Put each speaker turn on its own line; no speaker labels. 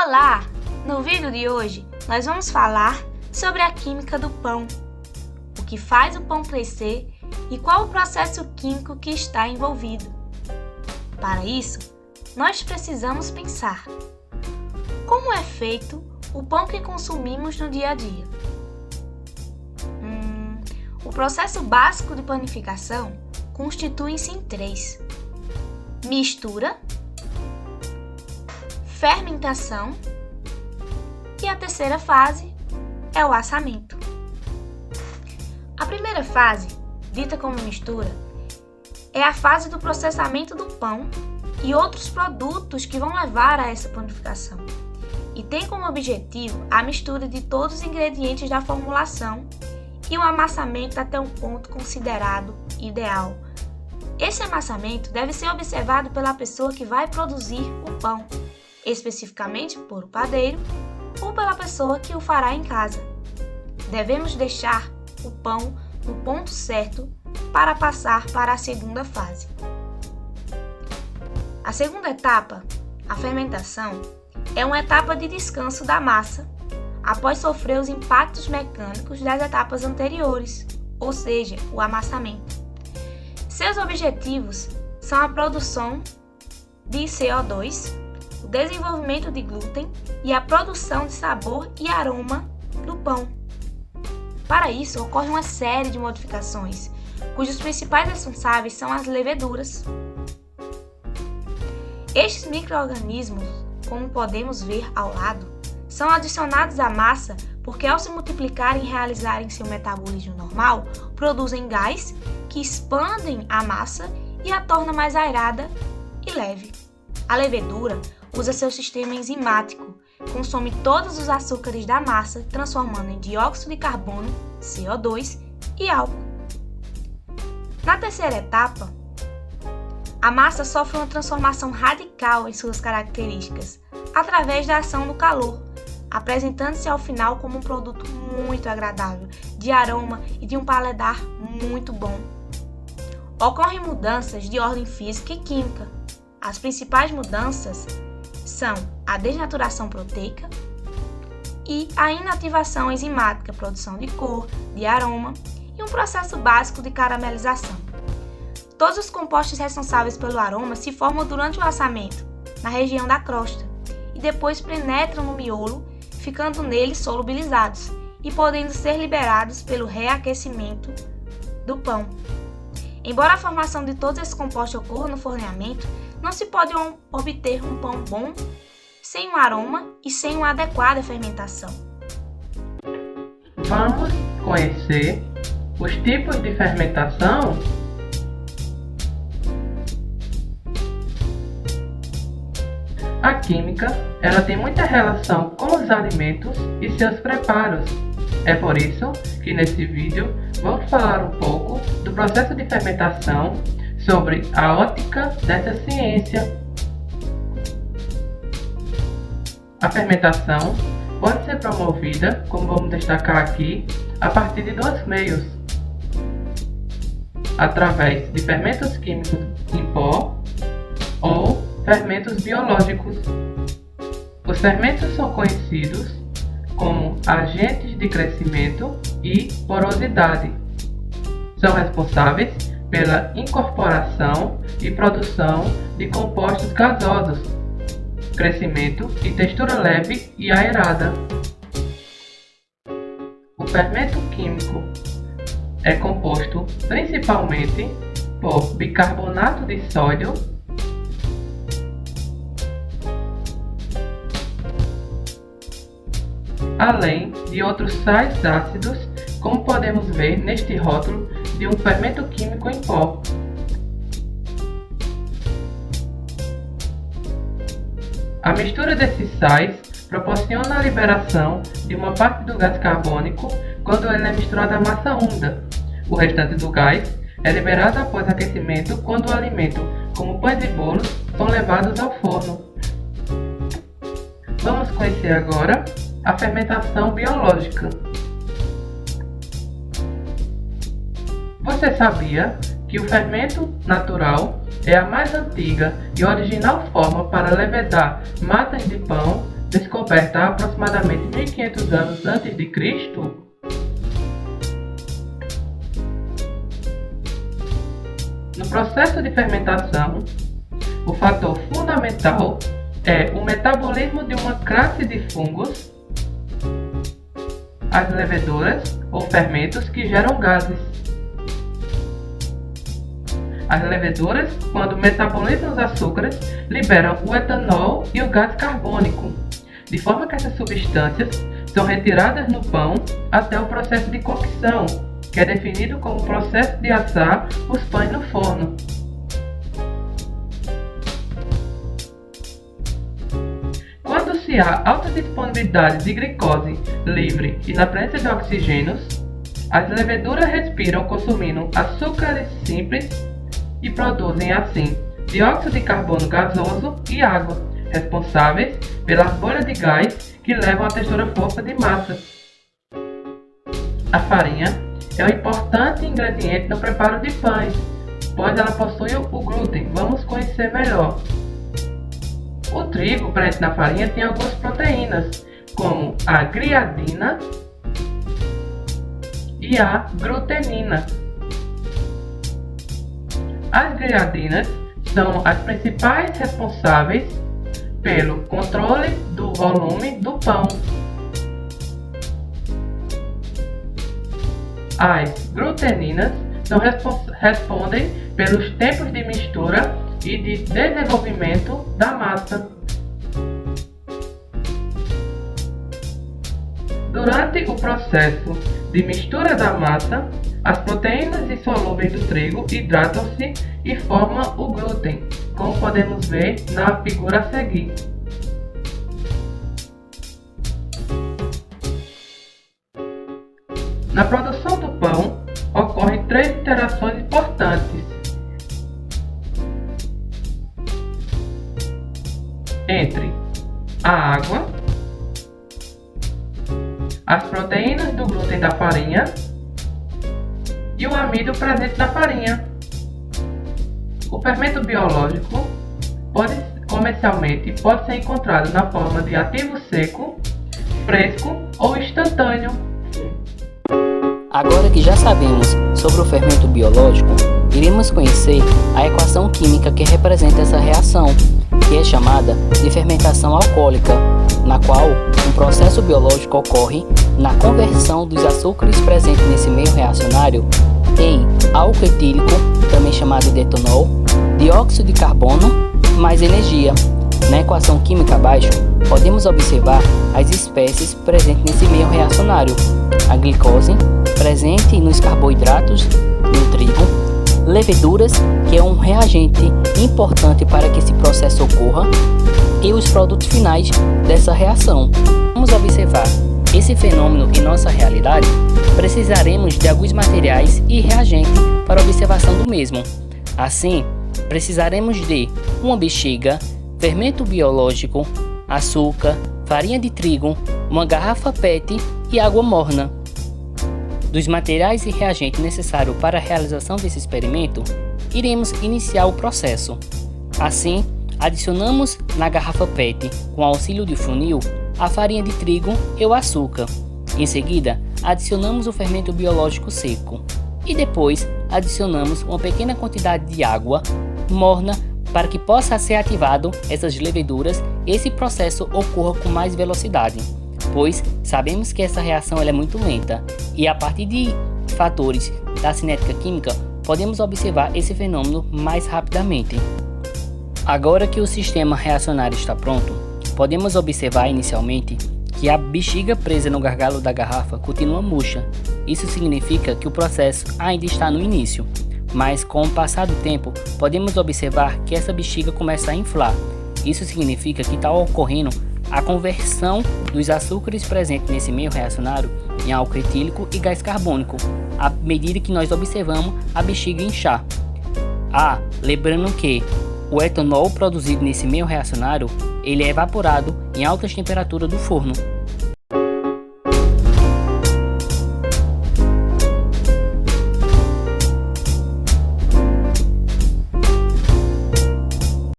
Olá! No vídeo de hoje, nós vamos falar sobre a química do pão, o que faz o pão crescer e qual o processo químico que está envolvido. Para isso, nós precisamos pensar: como é feito o pão que consumimos no dia a dia? O processo básico de panificação constitui-se em 3: mistura, fermentação e a terceira fase é o assamento. A primeira fase, dita como mistura, é a fase do processamento do pão e outros produtos que vão levar a essa panificação, e tem como objetivo a mistura de todos os ingredientes da formulação e o amassamento até um ponto considerado ideal. Esse amassamento deve ser observado pela pessoa que vai produzir o pão, especificamente por o padeiro ou pela pessoa que o fará em casa. Devemos deixar o pão no ponto certo para passar para a segunda fase. A segunda etapa, a fermentação, é uma etapa de descanso da massa após sofrer os impactos mecânicos das etapas anteriores, ou seja, o amassamento. Seus objetivos são a produção de CO2, o desenvolvimento de glúten e a produção de sabor e aroma do pão. Para isso, ocorre uma série de modificações, cujos principais responsáveis são as leveduras. Estes micro-organismos, como podemos ver ao lado, são adicionados à massa porque, ao se multiplicarem e realizarem seu metabolismo normal, produzem gás que expandem a massa e a torna mais aerada e leve. A levedura usa seu sistema enzimático, consome todos os açúcares da massa, transformando em dióxido de carbono, CO2 e álcool. Na terceira etapa, a massa sofre uma transformação radical em suas características, através da ação do calor, apresentando-se ao final como um produto muito agradável, de aroma e de um paladar muito bom. Ocorrem mudanças de ordem física e química. As principais mudanças são a desnaturação proteica e a inativação enzimática, produção de cor, de aroma e um processo básico de caramelização. Todos os compostos responsáveis pelo aroma se formam durante o assamento, na região da crosta, e depois penetram no miolo, ficando nele solubilizados e podendo ser liberados pelo reaquecimento do pão. Embora a formação de todos esses compostos ocorra no forneamento, não se pode obter um pão bom sem um aroma e sem uma adequada fermentação.
Vamos conhecer os tipos de fermentação? A química, ela tem muita relação com os alimentos e seus preparos. É por isso que nesse vídeo vamos falar um pouco do processo de fermentação, sobre a ótica dessa ciência. A fermentação pode ser promovida, como vamos destacar aqui, a partir de 2 meios: através de fermentos químicos em pó ou fermentos biológicos. Os fermentos são conhecidos como agentes de crescimento e porosidade. São responsáveis pela incorporação e produção de compostos gasosos, crescimento e textura leve e aerada. O fermento químico é composto principalmente por bicarbonato de sódio, além de outros sais ácidos, como podemos ver neste rótulo de um fermento químico em pó. A mistura desses sais proporciona a liberação de uma parte do gás carbônico quando ele é misturado à massa úmida. O restante do gás é liberado após aquecimento quando o alimento, como pães e bolos, são levados ao forno. Vamos conhecer agora a fermentação biológica. Você sabia que o fermento natural é a mais antiga e original forma para levedar massas de pão descoberta descoberta há aproximadamente 1500 anos antes de Cristo? No processo de fermentação, o fator fundamental é o metabolismo de uma classe de fungos, as leveduras ou fermentos que geram gases. As leveduras, quando metabolizam os açúcares, liberam o etanol e o gás carbônico, de forma que essas substâncias são retiradas no pão até o processo de cocção, que é definido como o processo de assar os pães no forno. Quando se há alta disponibilidade de glicose livre e na presença de oxigênios, as leveduras respiram consumindo açúcares simples e produzem assim dióxido de carbono gasoso e água, responsáveis pelas bolhas de gás que levam à textura fofa de massa. A farinha é um importante ingrediente no preparo de pães, pois ela possui o glúten. Vamos conhecer melhor. O trigo presente na farinha tem algumas proteínas, como a gliadina e a glutenina. As gliadinas são as principais responsáveis pelo controle do volume do pão. As gluteninas respondem pelos tempos de mistura e de desenvolvimento da massa. Durante o processo de mistura da massa, as proteínas insolúveis do trigo hidratam-se e formam o glúten, como podemos ver na figura a seguir. Na produção do pão, ocorrem três interações importantes entre a água, as proteínas do glúten da farinha e o amido presente na farinha. O fermento biológico comercialmente pode ser encontrado na forma de ativo seco, fresco ou instantâneo.
Agora que já sabemos sobre o fermento biológico, iremos conhecer a equação química que representa essa reação, que é chamada de fermentação alcoólica, na qual um processo biológico ocorre na conversão dos açúcares presentes nesse meio reacionário em álcool etílico, também chamado de etanol, dióxido de carbono mais energia. Na equação química abaixo, podemos observar as espécies presentes nesse meio reacionário: a glicose, presente nos carboidratos do trigo, leveduras, que é um reagente importante para que esse processo ocorra, e os produtos finais dessa reação. Vamos observar esse fenômeno em nossa realidade, precisaremos de alguns materiais e reagentes para observação do mesmo. Assim, precisaremos de uma bexiga, fermento biológico, açúcar, farinha de trigo, uma garrafa PET e água morna. Dos materiais e reagentes necessários para a realização desse experimento, iremos iniciar o processo. Assim, adicionamos na garrafa PET, com auxílio de funil, a farinha de trigo e o açúcar. Em seguida, adicionamos o fermento biológico seco. E depois, adicionamos uma pequena quantidade de água morna para que possa ser ativado essas leveduras e esse processo ocorra com mais velocidade, pois sabemos que essa reação ela é muito lenta e a partir de fatores da cinética química podemos observar esse fenômeno mais rapidamente. Agora que o sistema reacionário está pronto, podemos observar inicialmente que a bexiga presa no gargalo da garrafa continua murcha. Isso significa que o processo ainda está no início, mas com o passar do tempo podemos observar que essa bexiga começa a inflar. Isso significa que está ocorrendo a conversão dos açúcares presentes nesse meio reacionário em álcool etílico e gás carbônico, à medida que nós observamos a bexiga inchar. Lembrando que o etanol produzido nesse meio reacionário ele é evaporado em altas temperaturas do forno.